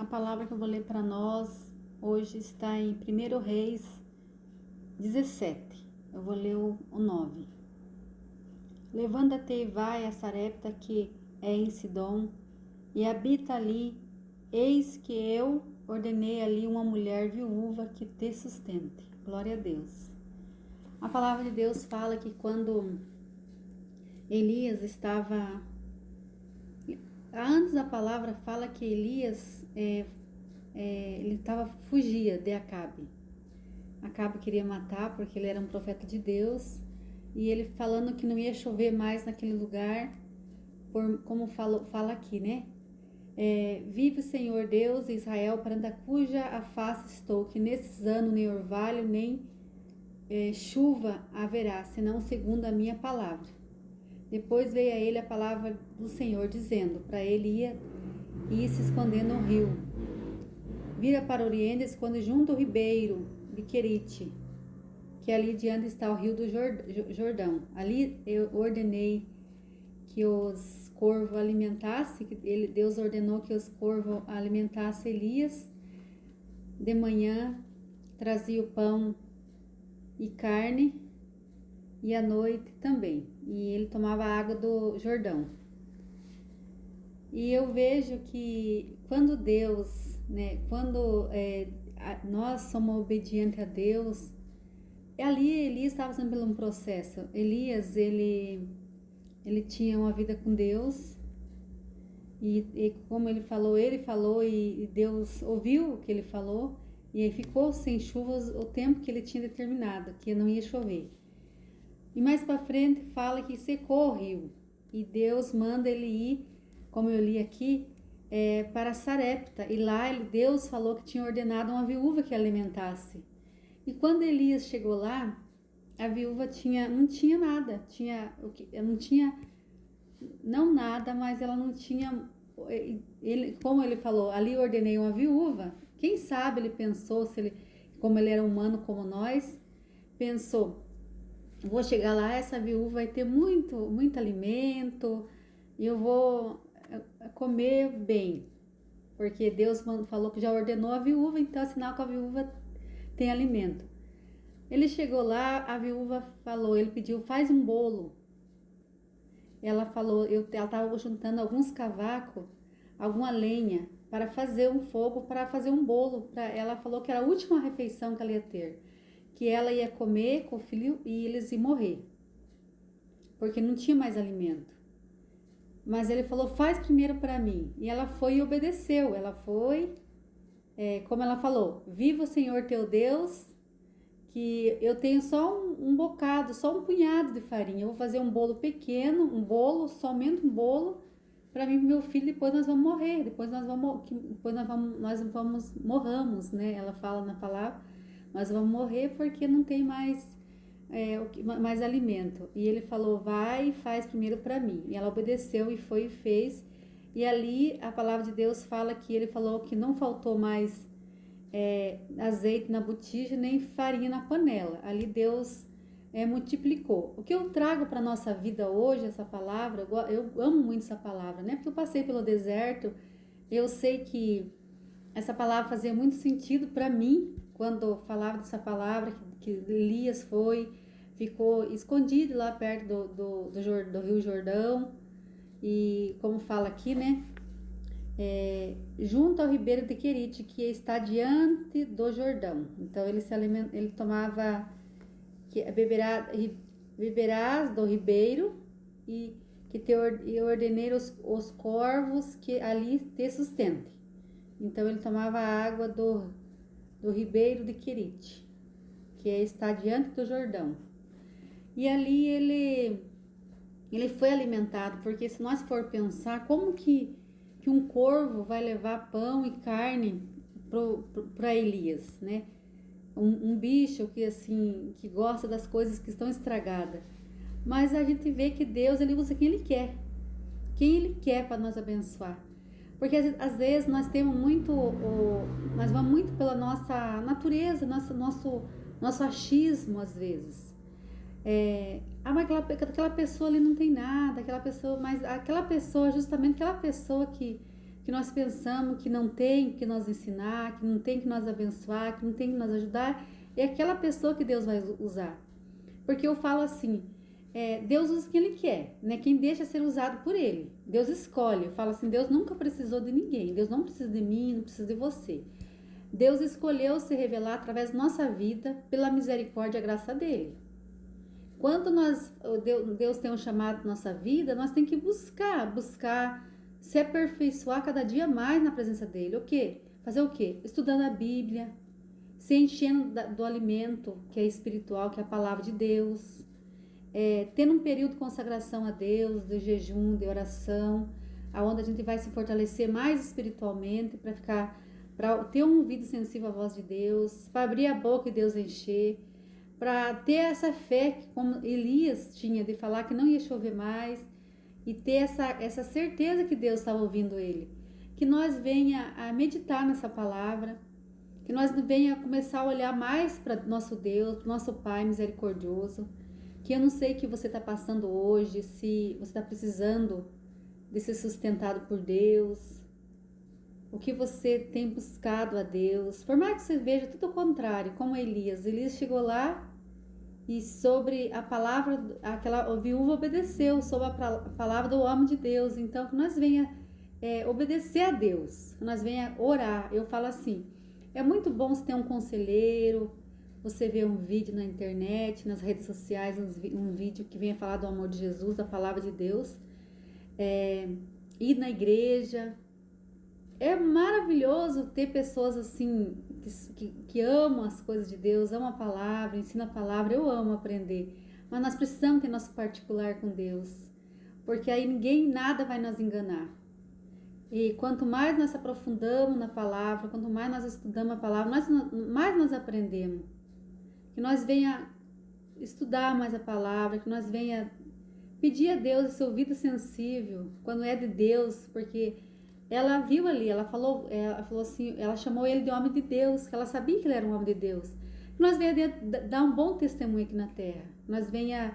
palavra que eu vou ler para nós hoje está em 1 Reis 17. Eu vou ler o 9. Levanta-te e vai a Sarepta, que é em Sidom, e habita ali. Eis que eu ordenei ali uma mulher viúva que te sustente. Glória a Deus. A palavra de Deus fala que quando Elias estava... Antes a palavra fala que Elias fugia de Acabe. Acabe queria matar porque ele era um profeta de Deus, e ele falando que não ia chover mais naquele lugar, como fala aqui, né? Vive o Senhor Deus de Israel, perante cuja a face estou, que nesses anos nem orvalho nem chuva haverá, senão segundo a minha palavra. Depois veio a ele a palavra do Senhor, dizendo para ele ir se esconder no rio. Vira para o oriente, esconde junto ao ribeiro de Querite, que ali diante está o rio do Jordão. Ali eu ordenei que os corvos alimentassem, Deus ordenou que os corvos alimentassem Elias. De manhã trazia o pão e carne, e à noite também. E ele tomava a água do Jordão. E eu vejo que quando Deus, quando nós somos obedientes a Deus, ali Elias estava passando por um processo. Elias, ele tinha uma vida com Deus, e como ele falou e Deus ouviu o que ele falou, e aí ficou sem chuvas o tempo que ele tinha determinado, que não ia chover. E mais para frente fala que secou o rio, e Deus manda ele ir, como eu li aqui, para Sarepta, e lá Deus falou que tinha ordenado uma viúva que alimentasse. E quando Elias chegou lá, a viúva não tinha nada, não nada, mas ela não tinha, como ele falou, ali ordenei uma viúva. Quem sabe ele pensou, como ele era humano como nós, pensou: vou chegar lá, essa viúva vai ter muito alimento, e eu vou comer bem, porque Deus falou que já ordenou a viúva, então é sinal que a viúva tem alimento. Ele chegou lá, a viúva falou, ele pediu: faz um bolo. Ela falou, ela estava juntando alguns cavacos, alguma lenha, para fazer um fogo, para fazer um bolo. Ela falou que era a última refeição que ela ia ter, que ela ia comer com o filho e eles iam morrer, porque não tinha mais alimento. Mas ele falou: faz primeiro para mim. E ela foi e obedeceu. Ela foi, como ela falou: viva o Senhor teu Deus, que eu tenho só um bocado, só um punhado de farinha. Eu vou fazer um bolo pequeno, somente um bolo, para mim e pro meu filho. Depois nós vamos morrer, depois nós morramos, né? Ela fala na palavra: nós vamos morrer porque não tem mais alimento. E ele falou: vai e faz primeiro para mim. E ela obedeceu e foi e fez. E ali a palavra de Deus fala que ele falou que não faltou mais azeite na botija, nem farinha na panela. Ali Deus multiplicou. O que eu trago para nossa vida hoje, essa palavra, eu amo muito essa palavra, né? Porque eu passei pelo deserto, eu sei que essa palavra fazia muito sentido para mim, quando falava dessa palavra, que Elias ficou escondido lá perto do Rio Jordão, e como fala aqui, né? Junto ao ribeiro de Querite, que está diante do Jordão. Então ele tomava, beberás do ribeiro, e que eu ordenei os corvos que ali te sustente. Então ele tomava a água do ribeiro de Querite, que está diante do Jordão. E ali ele foi alimentado, porque se nós for pensar, como que um corvo vai levar pão e carne para Elias, né? Um bicho que gosta das coisas que estão estragadas. Mas a gente vê que Deus, ele usa quem ele quer para nos abençoar. Porque às vezes nós nós vamos muito pela nossa natureza, nosso achismo às vezes. Mas aquela pessoa ali não tem nada, justamente aquela pessoa que que nós pensamos que não tem que nos ensinar, que não tem que nos abençoar, que não tem que nos ajudar, é aquela pessoa que Deus vai usar. Porque eu falo assim, Deus usa quem Ele quer, né? Quem deixa ser usado por Ele. Deus escolhe. Eu falo assim, Deus nunca precisou de ninguém. Deus não precisa de mim, não precisa de você. Deus escolheu se revelar através da nossa vida pela misericórdia e graça dele. Quando Deus tem um chamado na nossa vida, nós temos que buscar se aperfeiçoar cada dia mais na presença dele. O quê? Fazer o quê? Estudando a Bíblia, se enchendo do alimento que é espiritual, que é a palavra de Deus, tendo um período de consagração a Deus, de jejum, de oração, aonde a gente vai se fortalecer mais espiritualmente para ter um ouvido sensível à voz de Deus, para abrir a boca e Deus encher, para ter essa fé que, como Elias tinha, de falar que não ia chover mais, e ter essa certeza que Deus estava ouvindo ele. Que nós venha a meditar nessa palavra, que nós venha a começar a olhar mais para nosso Deus, nosso Pai misericordioso, que eu não sei o que você está passando hoje, se você está precisando de ser sustentado por Deus, o que você tem buscado a Deus. Por mais que você veja tudo o contrário, como Elias chegou lá e sobre a palavra, aquela viúva obedeceu sobre a palavra do homem de Deus. Então, que nós venha obedecer a Deus, que nós venha orar. Eu falo assim, é muito bom você ter um conselheiro, você vê um vídeo na internet, nas redes sociais, um vídeo que venha falar do amor de Jesus, da palavra de Deus, ir na igreja. É maravilhoso ter pessoas assim que amam as coisas de Deus, amam a palavra, ensinam a palavra. Eu amo aprender, mas nós precisamos ter nosso particular com Deus, porque aí nada vai nos enganar. E quanto mais nós aprofundamos na palavra, quanto mais nós estudamos a palavra, mais nós aprendemos. Que nós venha estudar mais a palavra, que nós venha pedir a Deus esse ouvido sensível, quando é de Deus, porque ela viu ali, ela falou assim, ela chamou ele de homem de Deus, que ela sabia que ele era um homem de Deus. Que nós venha dar um bom testemunho aqui na terra. Nós venha,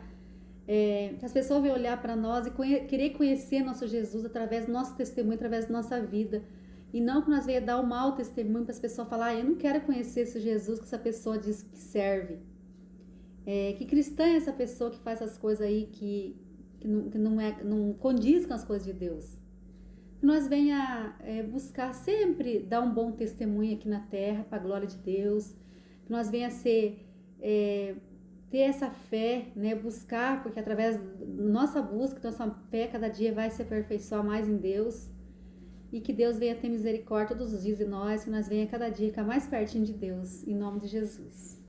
que as pessoas venham olhar para nós e querer conhecer nosso Jesus através do nosso testemunho, através da nossa vida. E não que nós venha dar um mau testemunho para as pessoas falar, eu não quero conhecer esse Jesus que essa pessoa diz que serve. Que cristã é essa pessoa que faz essas coisas aí que não condiz com as coisas de Deus. Que nós venha buscar sempre dar um bom testemunho aqui na terra para a glória de Deus. Que nós venha ter essa fé, né? Buscar, porque através da nossa busca, nossa fé cada dia vai se aperfeiçoar mais em Deus. E que Deus venha ter misericórdia todos os dias de nós, que nós venha cada dia ficar mais pertinho de Deus, em nome de Jesus.